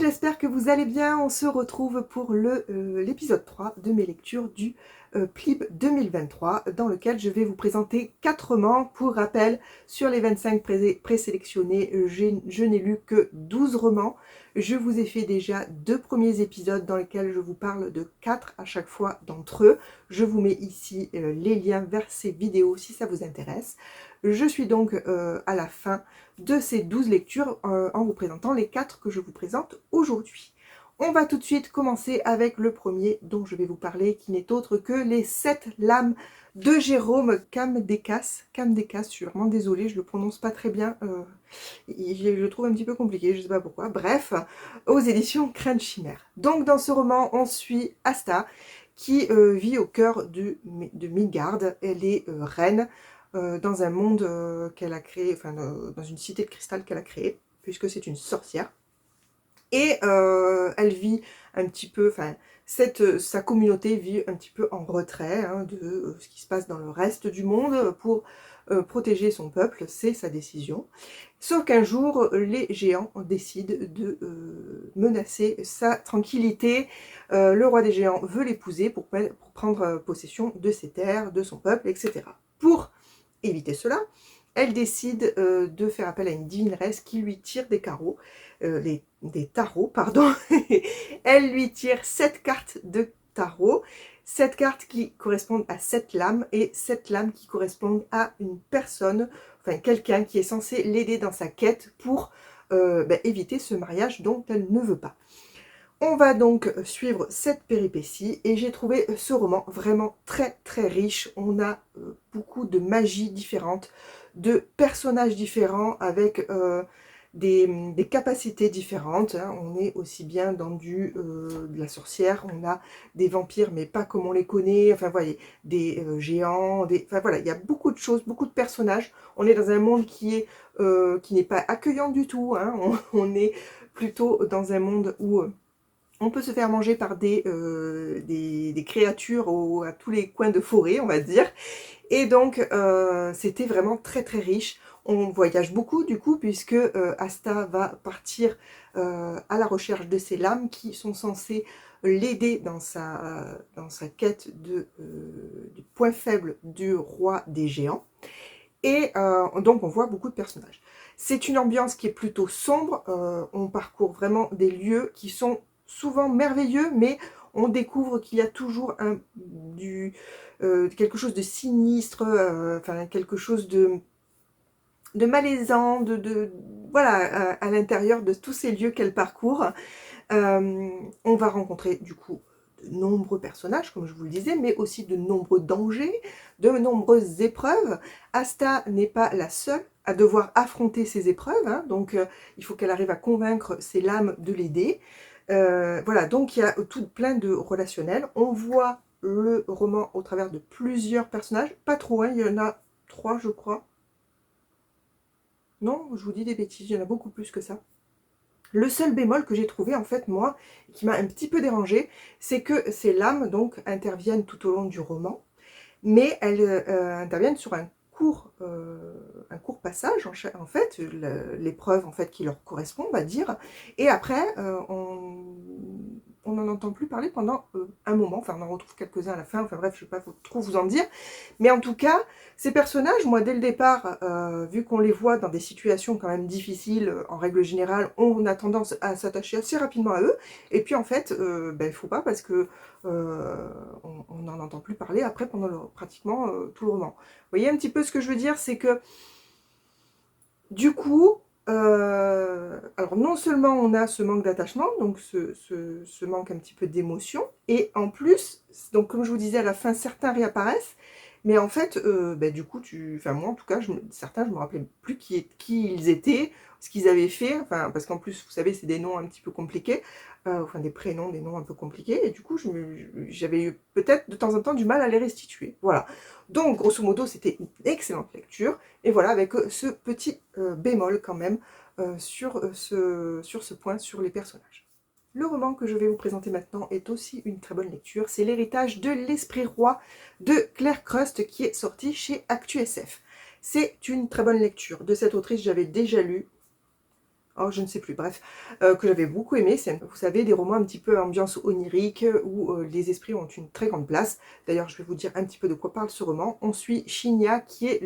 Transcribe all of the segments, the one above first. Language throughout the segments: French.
j'espère que vous allez bien. On se retrouve pour l'épisode 3 de mes lectures du PLIB 2023 dans lequel je vais vous présenter 4 romans. Pour rappel, sur les 25 présélectionnés, je n'ai lu que 12 romans. Je vous ai fait déjà 2 premiers épisodes dans lesquels je vous parle de 4 à chaque fois d'entre eux. Je vous mets ici les liens vers ces vidéos si ça vous intéresse. Je suis donc à la fin de ces 12 lectures en vous présentant les 4 que je vous présente aujourd'hui. On va tout de suite commencer avec le premier dont je vais vous parler, qui n'est autre que les 7 lames de Jérôme Kamdekas. Kamdekas, je suis vraiment désolée, je le prononce pas très bien, je le trouve un petit peu compliqué, je sais pas pourquoi. Bref, aux éditions Crainte Chimère. Donc dans ce roman, on suit Asta, qui vit au cœur de Midgard. Elle est reine dans un monde qu'elle a créé, enfin dans une cité de cristal qu'elle a créée, puisque c'est une sorcière. Et elle vit un petit peu, enfin sa communauté vit un petit peu en retrait de ce qui se passe dans le reste du monde pour protéger son peuple, c'est sa décision. Sauf qu'un jour, les géants décident de menacer sa tranquillité. Le roi des géants veut l'épouser pour prendre possession de ses terres, de son peuple, etc. Pour éviter cela, elle décide de faire appel à une divineresse qui lui tire des des tarots, pardon. Elle lui tire 7 cartes de tarot, 7 cartes qui correspondent à 7 lames et 7 lames qui correspondent à une personne, enfin quelqu'un qui est censé l'aider dans sa quête pour éviter ce mariage dont elle ne veut pas. On va donc suivre cette péripétie et j'ai trouvé ce roman vraiment très très riche. On a beaucoup de magie différente, de personnages différents avec des capacités différentes. On est aussi bien dans de la sorcière, on a des vampires mais pas comme on les connaît, enfin voyez, des géants, enfin voilà, il y a beaucoup de choses, beaucoup de personnages. On est dans un monde qui n'est pas accueillant du tout, on est plutôt dans un monde où on peut se faire manger par des créatures à tous les coins de forêt, on va dire. Et donc, c'était vraiment très très riche. On voyage beaucoup du coup, puisque Asta va partir à la recherche de ces lames qui sont censées l'aider dans sa quête du point faible du roi des géants. Et donc, on voit beaucoup de personnages. C'est une ambiance qui est plutôt sombre. On parcourt vraiment des lieux qui sont souvent merveilleux, mais on découvre qu'il y a toujours quelque chose de sinistre, enfin quelque chose de malaisant, voilà, à l'intérieur de tous ces lieux qu'elle parcourt. On va rencontrer du coup de nombreux personnages, comme je vous le disais, mais aussi de nombreux dangers, de nombreuses épreuves. Asta n'est pas la seule à devoir affronter ces épreuves, donc il faut qu'elle arrive à convaincre ses lames de l'aider. Voilà, donc il y a tout plein de relationnels. On voit le roman au travers de plusieurs personnages, pas trop, il y en a 3 je crois. Non, je vous dis des bêtises, il y en a beaucoup plus que ça. Le seul bémol que j'ai trouvé, en fait, moi, qui m'a un petit peu dérangée, c'est que ces lames, donc, interviennent tout au long du roman, mais elles interviennent sur un court passage, en fait, l'épreuve, en fait, qui leur correspond, on va dire, et après, on n'en entend plus parler pendant un moment, enfin, on en retrouve quelques-uns à la fin, enfin bref, je ne vais pas trop vous en dire, mais en tout cas, ces personnages, moi, dès le départ, vu qu'on les voit dans des situations quand même difficiles, en règle générale, on a tendance à s'attacher assez rapidement à eux. Et puis, en fait, il ne faut pas parce que on n'en entend plus parler après pendant pratiquement tout le roman. Vous voyez un petit peu ce que je veux dire, c'est que, du coup, alors non seulement on a ce manque d'attachement, donc ce manque un petit peu d'émotion, et en plus, donc comme je vous disais, à la fin, certains réapparaissent, mais en fait, du coup, enfin moi en tout cas, certains, je me rappelais plus qui ils étaient, ce qu'ils avaient fait, enfin, parce qu'en plus, vous savez, c'est des noms un petit peu compliqués, enfin des prénoms, des noms un peu compliqués, et du coup, j'avais eu peut-être de temps en temps du mal à les restituer, voilà. Donc, grosso modo, c'était une excellente lecture, et voilà, avec ce petit bémol quand même sur ce point, sur les personnages. Le roman que je vais vous présenter maintenant est aussi une très bonne lecture. C'est L'héritage de l'esprit roi de Claire Crust qui est sorti chez ActuSF. C'est une très bonne lecture. De cette autrice, j'avais déjà lu oh je ne sais plus, bref, que j'avais beaucoup aimé. C'est, vous savez, des romans un petit peu ambiance onirique, où les esprits ont une très grande place. D'ailleurs, je vais vous dire un petit peu de quoi parle ce roman. On suit Shinya, qui est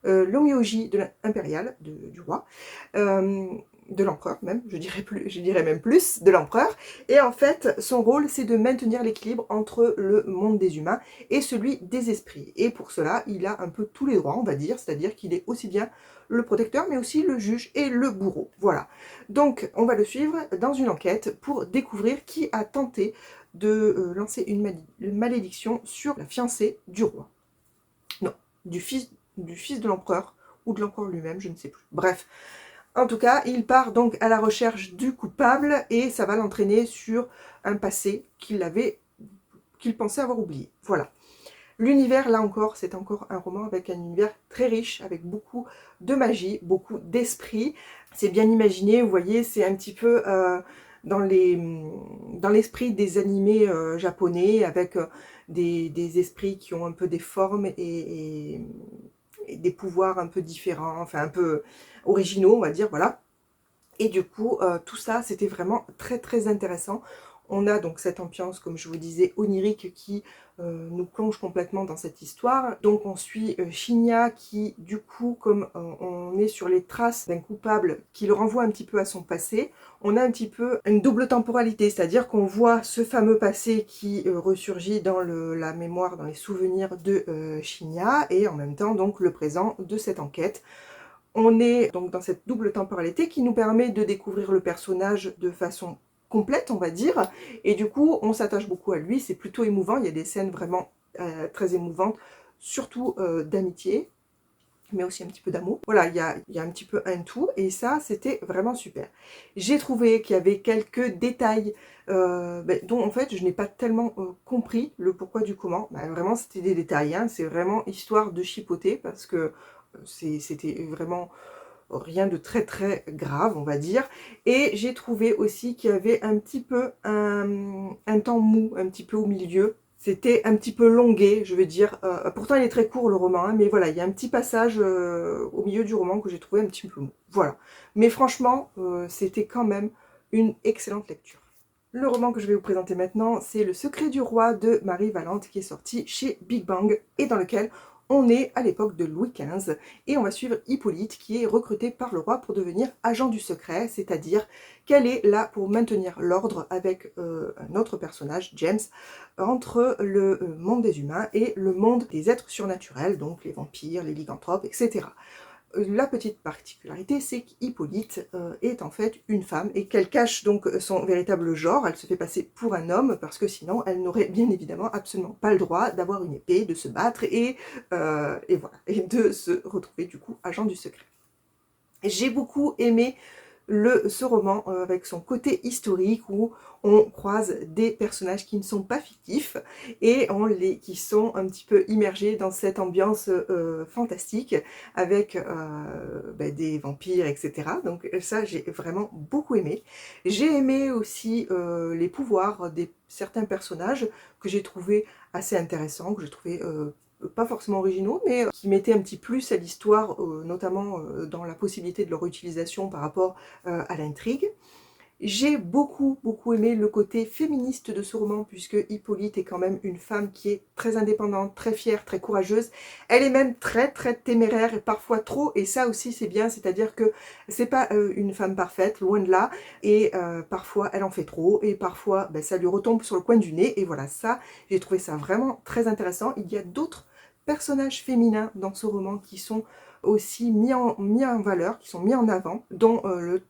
l'Omyoji de l'impérial, du roi, de l'empereur même, je dirais même plus, de l'empereur. Et en fait, son rôle, c'est de maintenir l'équilibre entre le monde des humains et celui des esprits. Et pour cela, il a un peu tous les droits, on va dire, c'est-à-dire qu'il est aussi bien le protecteur, mais aussi le juge et le bourreau. Voilà. Donc, on va le suivre dans une enquête pour découvrir qui a tenté de lancer une malédiction sur la fiancée du roi. Non, du fils de l'empereur, ou de l'empereur lui-même, je ne sais plus. Bref, en tout cas, il part donc à la recherche du coupable et ça va l'entraîner sur un passé qu'il pensait avoir oublié. Voilà. L'univers, là encore, c'est encore un roman avec un univers très riche, avec beaucoup de magie, beaucoup d'esprit. C'est bien imaginé, vous voyez, c'est un petit peu dans l'esprit des animés japonais, avec des esprits qui ont un peu des formes et des pouvoirs un peu différents, enfin un peu originaux, on va dire, voilà. Et du coup, tout ça, c'était vraiment très très intéressant. On a donc cette ambiance, comme je vous disais, onirique qui nous plonge complètement dans cette histoire. Donc on suit Shinya qui, du coup, comme on est sur les traces d'un coupable qui le renvoie un petit peu à son passé, on a un petit peu une double temporalité, c'est-à-dire qu'on voit ce fameux passé qui ressurgit dans la mémoire, dans les souvenirs de Shinya, et en même temps donc le présent de cette enquête. On est donc dans cette double temporalité qui nous permet de découvrir le personnage de façon complète, on va dire, et du coup on s'attache beaucoup à lui, c'est plutôt émouvant, il y a des scènes vraiment très émouvantes, surtout d'amitié, mais aussi un petit peu d'amour. Voilà, il y a un petit peu un tout, et ça, c'était vraiment super. J'ai trouvé qu'il y avait quelques détails dont, en fait, je n'ai pas tellement compris le pourquoi du comment. Vraiment, c'était des détails, hein, c'est vraiment histoire de chipoter, parce que c'était vraiment rien de très très grave, on va dire. Et j'ai trouvé aussi qu'il y avait un petit peu un temps mou, un petit peu au milieu. C'était un petit peu longué, je veux dire. Pourtant, il est très court le roman, hein, mais voilà, il y a un petit passage au milieu du roman que j'ai trouvé un petit peu mou. Voilà. Mais franchement, c'était quand même une excellente lecture. Le roman que je vais vous présenter maintenant, c'est Le Secret du Roi de Marie Valente, qui est sorti chez Big Bang et dans lequel on est à l'époque de Louis XV et on va suivre Hippolyte qui est recruté par le roi pour devenir agent du secret, c'est-à-dire qu'elle est là pour maintenir l'ordre avec un autre personnage, James, entre le monde des humains et le monde des êtres surnaturels, donc les vampires, les lycanthropes, etc. La petite particularité, c'est qu'Hippolyte est en fait une femme et qu'elle cache donc son véritable genre. Elle se fait passer pour un homme parce que sinon elle n'aurait bien évidemment absolument pas le droit d'avoir une épée, de se battre et voilà, et de se retrouver du coup agent du secret. J'ai beaucoup aimé ce roman avec son côté historique où on croise des personnages qui ne sont pas fictifs et qui sont un petit peu immergés dans cette ambiance fantastique avec des vampires, etc. Donc ça, j'ai vraiment beaucoup aimé. J'ai aimé aussi les pouvoirs de certains personnages que j'ai trouvé assez intéressants, que j'ai trouvé pas forcément originaux, mais qui mettaient un petit plus à l'histoire, notamment dans la possibilité de leur utilisation par rapport à l'intrigue. J'ai beaucoup aimé le côté féministe de ce roman, puisque Hippolyte est quand même une femme qui est très indépendante, très fière, très courageuse. Elle est même très téméraire, et parfois trop, et ça aussi c'est bien, c'est-à-dire que c'est pas une femme parfaite, loin de là, et parfois elle en fait trop, et parfois ça lui retombe sur le coin du nez, et voilà, ça, j'ai trouvé ça vraiment très intéressant. Il y a d'autres personnages féminins dans ce roman qui sont aussi mis en valeur, qui sont mis en avant, dont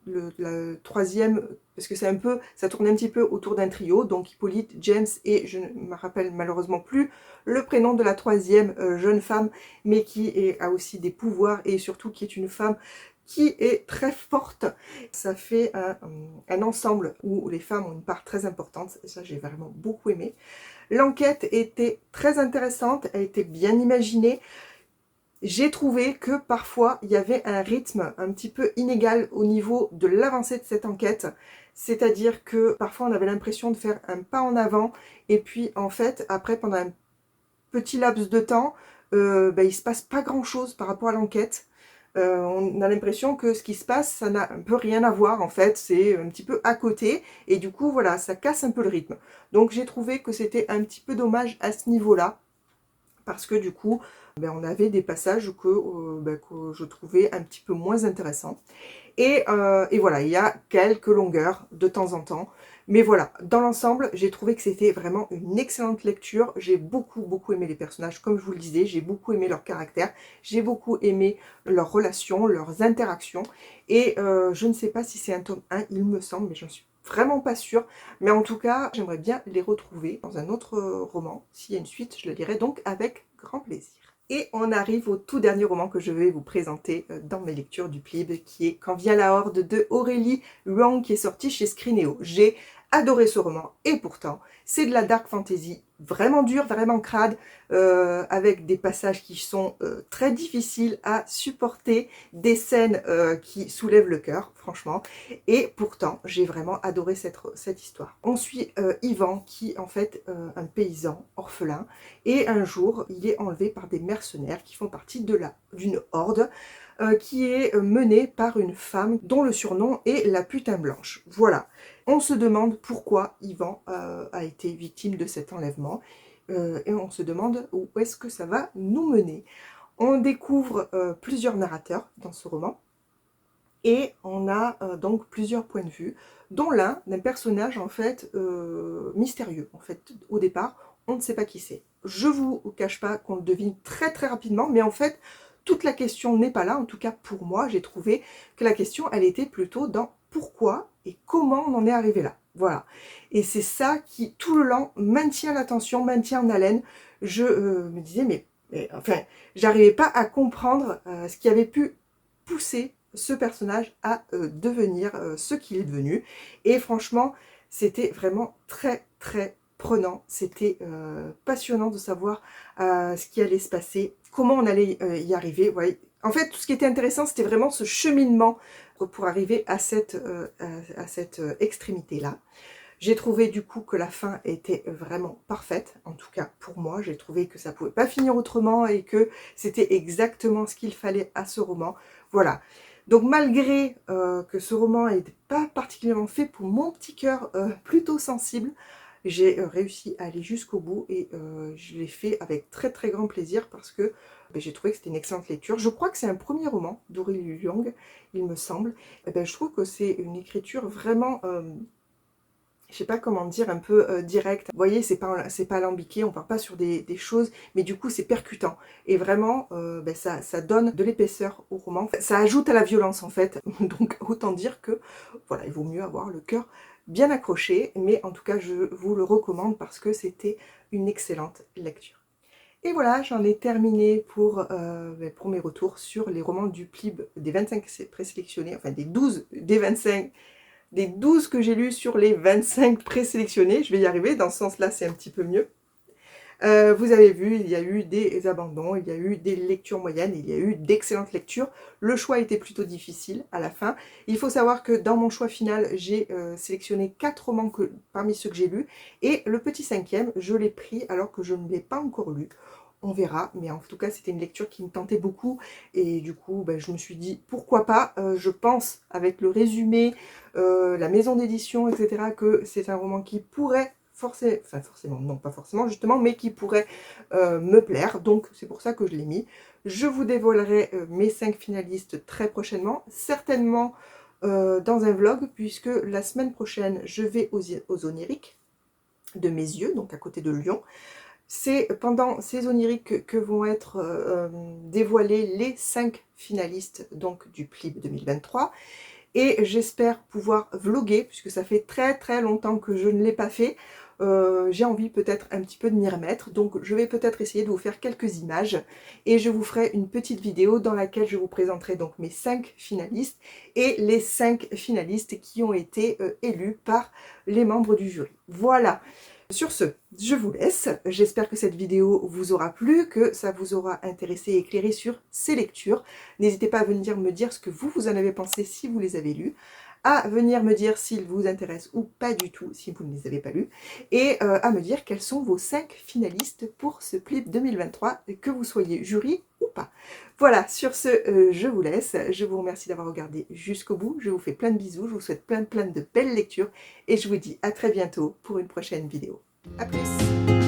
le troisième, parce que c'est un peu, ça tourne un petit peu autour d'un trio, donc Hippolyte, James et je ne me rappelle malheureusement plus le prénom de la troisième jeune femme, mais qui a aussi des pouvoirs et surtout qui est une femme qui est très forte. Ça fait un ensemble où les femmes ont une part très importante, et ça j'ai vraiment beaucoup aimé. L'enquête était très intéressante, elle était bien imaginée. J'ai trouvé que parfois il y avait un rythme un petit peu inégal au niveau de l'avancée de cette enquête, c'est-à-dire que parfois on avait l'impression de faire un pas en avant et puis en fait après pendant un petit laps de temps il se passe pas grand chose par rapport à l'enquête. On a l'impression que ce qui se passe, ça n'a un peu rien à voir en fait, c'est un petit peu à côté, et du coup voilà, ça casse un peu le rythme. Donc j'ai trouvé que c'était un petit peu dommage à ce niveau-là, parce que du coup, on avait des passages que je trouvais un petit peu moins intéressants. Et voilà, il y a quelques longueurs de temps en temps. Mais voilà, dans l'ensemble, j'ai trouvé que c'était vraiment une excellente lecture. J'ai beaucoup aimé les personnages, comme je vous le disais. J'ai beaucoup aimé leur caractère. J'ai beaucoup aimé leurs relations, leurs interactions. Et je ne sais pas si c'est un tome 1, il me semble, mais j'en suis vraiment pas sûre. Mais en tout cas, j'aimerais bien les retrouver dans un autre roman. S'il y a une suite, je le lirai donc avec grand plaisir. Et on arrive au tout dernier roman que je vais vous présenter dans mes lectures du PLIB, qui est Quand vient la horde de Aurélie Luang, qui est sorti chez Scrinéo. J'ai adoré ce roman, et pourtant, c'est de la dark fantasy vraiment dure, vraiment crade, avec des passages qui sont très difficiles à supporter, des scènes qui soulèvent le cœur, franchement, et pourtant, j'ai vraiment adoré cette histoire. On suit Yvan, qui est en fait un paysan orphelin, et un jour, il est enlevé par des mercenaires qui font partie d'une horde qui est menée par une femme dont le surnom est la putain blanche. Voilà. On se demande pourquoi Yvan a été victime de cet enlèvement et on se demande où est-ce que ça va nous mener. On découvre plusieurs narrateurs dans ce roman et on a donc plusieurs points de vue, dont l'un d'un personnage en fait mystérieux. En fait, au départ, on ne sait pas qui c'est. Je vous cache pas qu'on le devine très rapidement, mais en fait, toute la question n'est pas là. En tout cas, pour moi, j'ai trouvé que la question, elle était plutôt dans pourquoi et comment on en est arrivé là. Voilà. Et c'est ça qui, tout le long, maintient l'attention, maintient en haleine. Je me disais, mais enfin, j'arrivais pas à comprendre ce qui avait pu pousser ce personnage à devenir ce qu'il est devenu. Et franchement, c'était vraiment très prenant. C'était passionnant de savoir ce qui allait se passer, comment on allait y arriver. Ouais. En fait, tout ce qui était intéressant, c'était vraiment ce cheminement pour arriver à cette extrémité-là. J'ai trouvé du coup que la fin était vraiment parfaite, en tout cas pour moi. J'ai trouvé que ça ne pouvait pas finir autrement et que c'était exactement ce qu'il fallait à ce roman. Voilà. Donc malgré que ce roman n'était pas particulièrement fait pour mon petit cœur plutôt sensible, j'ai réussi à aller jusqu'au bout et je l'ai fait avec très grand plaisir parce que j'ai trouvé que c'était une excellente lecture. Je crois que c'est un premier roman d'Aurélie Luang, il me semble. Je trouve que c'est une écriture vraiment... je sais pas comment dire, un peu direct. Vous voyez, c'est pas alambiqué, on part pas sur des choses, mais du coup c'est percutant. Et vraiment, ça donne de l'épaisseur au roman. Ça ajoute à la violence en fait. Donc autant dire que, voilà, il vaut mieux avoir le cœur bien accroché. Mais en tout cas, je vous le recommande parce que c'était une excellente lecture. Et voilà, j'en ai terminé pour mes retours sur les romans du PLIB des 25 présélectionnés, enfin des 12 que j'ai lus sur les 25 présélectionnés. Je vais y arriver, dans ce sens-là, c'est un petit peu mieux. Vous avez vu, il y a eu des abandons, il y a eu des lectures moyennes, il y a eu d'excellentes lectures. Le choix était plutôt difficile à la fin. Il faut savoir que dans mon choix final, j'ai sélectionné 4 romans parmi ceux que j'ai lus. Et le petit 5e, je l'ai pris alors que je ne l'ai pas encore lu. On verra, mais en tout cas, c'était une lecture qui me tentait beaucoup. Et du coup, je me suis dit, pourquoi pas. Je pense, avec le résumé, la maison d'édition, etc., que c'est un roman qui pourrait forcément, non pas forcément justement, mais qui pourrait me plaire, donc c'est pour ça que je l'ai mis. Je vous dévoilerai mes 5 finalistes très prochainement, certainement dans un vlog, puisque la semaine prochaine, je vais aux Oniriques de Messieux, donc à côté de Lyon. C'est pendant ces oniriques que vont être dévoilés les 5 finalistes donc, du PLIB 2023. Et j'espère pouvoir vlogger, puisque ça fait très longtemps que je ne l'ai pas fait. J'ai envie peut-être un petit peu de m'y remettre, donc je vais peut-être essayer de vous faire quelques images et je vous ferai une petite vidéo dans laquelle je vous présenterai donc mes 5 finalistes et les 5 finalistes qui ont été élus par les membres du jury. Voilà. Sur ce, je vous laisse. J'espère que cette vidéo vous aura plu, que ça vous aura intéressé et éclairé sur ces lectures. N'hésitez pas à venir me dire ce que vous en avez pensé si vous les avez lues. à venir me dire s'ils vous intéressent ou pas du tout, si vous ne les avez pas lus, et à me dire quels sont vos 5 finalistes pour ce PLIB 2023, que vous soyez jury ou pas. Voilà, sur ce, je vous laisse. Je vous remercie d'avoir regardé jusqu'au bout. Je vous fais plein de bisous. Je vous souhaite plein de belles lectures. Et je vous dis à très bientôt pour une prochaine vidéo. A plus!